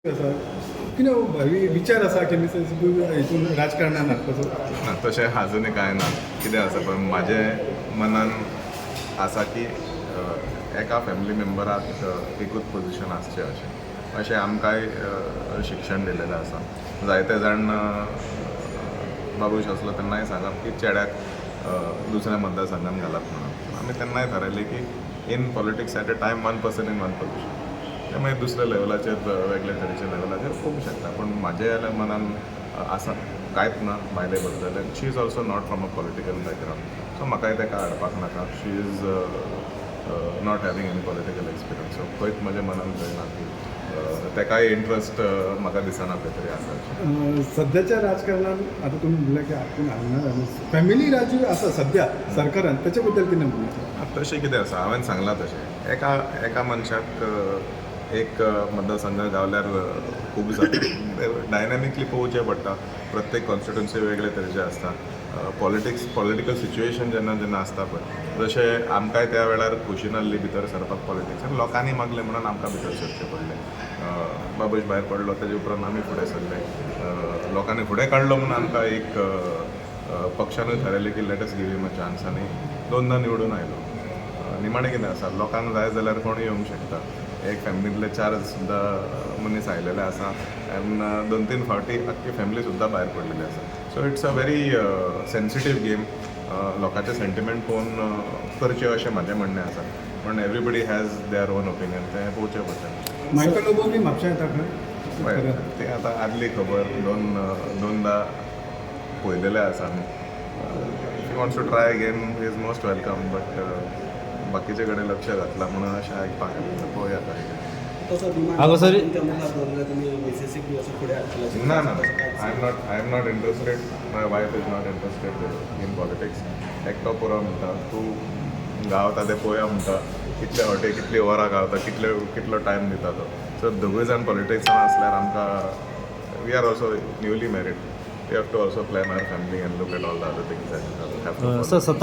आसा की विचार आसा की हितून राजकारणान हाडपाचो ना तशें आजुनूय कांय ना कितें आसा पण म्हाजे मनान आसा की एका फॅमिली मेंबराक एकूच पोजिशन आसचें अशें आमकांय शिक्षण दिलेलें आसा जायते जाण बाबूश आसलो तेन्नाय सांगप की चेड्याक दुसऱ्या मतदारसंघान घालप म्हणून आमी तेन्नाय थारायलें की in politics at a time 1 person in 1 position ते मागीर दुसऱ्या लेवलाचेर वेगळे तरेच्या लेवलाचेर पळोवंक शकता पूण म्हाजे जाल्यार मनान आसा कांयच ना बायले बद्दल and she is also not from a political background so म्हाकाय ताका हाडपाक नाका she is not having any political experience so खंयच म्हज्या मनान कळना की ताकाय इंट्रस्ट म्हाका दिसना खंय तरी आसा सध्याच्या राजकारणात आता तुम्ही म्हणलं की आपण हांगा फॅमिली राजू आसा सध्या सरकारान त्याच्या बद्दल कितें म्हणटा तशें कितें आसा हांवें सांगलां तशें एका मनशाक एक मतदारसंघ गावल्यार खूब जाता डायनॅमिकली पळोवचें पडटा प्रत्येक कॉन्स्टिट्युन्सी वेगळे तरेचे आसता पॉलिटिकल सिच्युएशन जेन्ना आसता पळय जशें आमकांय त्या वेळार खोशी नासली भितर सरपाक पॉलिटिक्सान लोकांनी मागलें म्हणून आमकां भितर सरचें पडलें बाबूश भायर पडलो तेजे उपरांत आमी फुडें सरले लोकांनी फुडें काडलो म्हणून आमकां एक पक्षानूय थारायलें की let us give him a chance आनी 2दा निवडून आयलो निमाणें कितें आसा लोकांक जाय जाल्यार कोणूय येवंक शकता एक फॅमिलींतले 4 सुद्दां मनीस आयलेले आसा आनी 2-3 फावटी आख्खी फॅमिली सुद्दां भायर पडलेली आसा so it's a very sensitive game लोकांचे सेंटिमेंट पळोवन करचें अशें म्हाजें म्हणणें आसा पण everybody has their own opinion तें पळोवचें पडटा मायकल लोबो बी म्हापशा येता खंय तें आतां आदली खबर दोनदा पळयलेलें आसा आमी if you wants to try again is most welcome but बाकीचे कडेन लक्ष घातला म्हणून अशें आयकपाक येता पळोवया हांगा सर ना I am not interested my wife is not interested in politics एकटो पुरो म्हणटा तूं गावता तें पळोवया म्हणटा कितले फावटी कितली वरां गावता कितलो टायम दिता तो सो दोगूय जाण पॉलिटिक्सान आसल्यार आमकां we are also newly married we have to also plan our family and look at all the other things that have to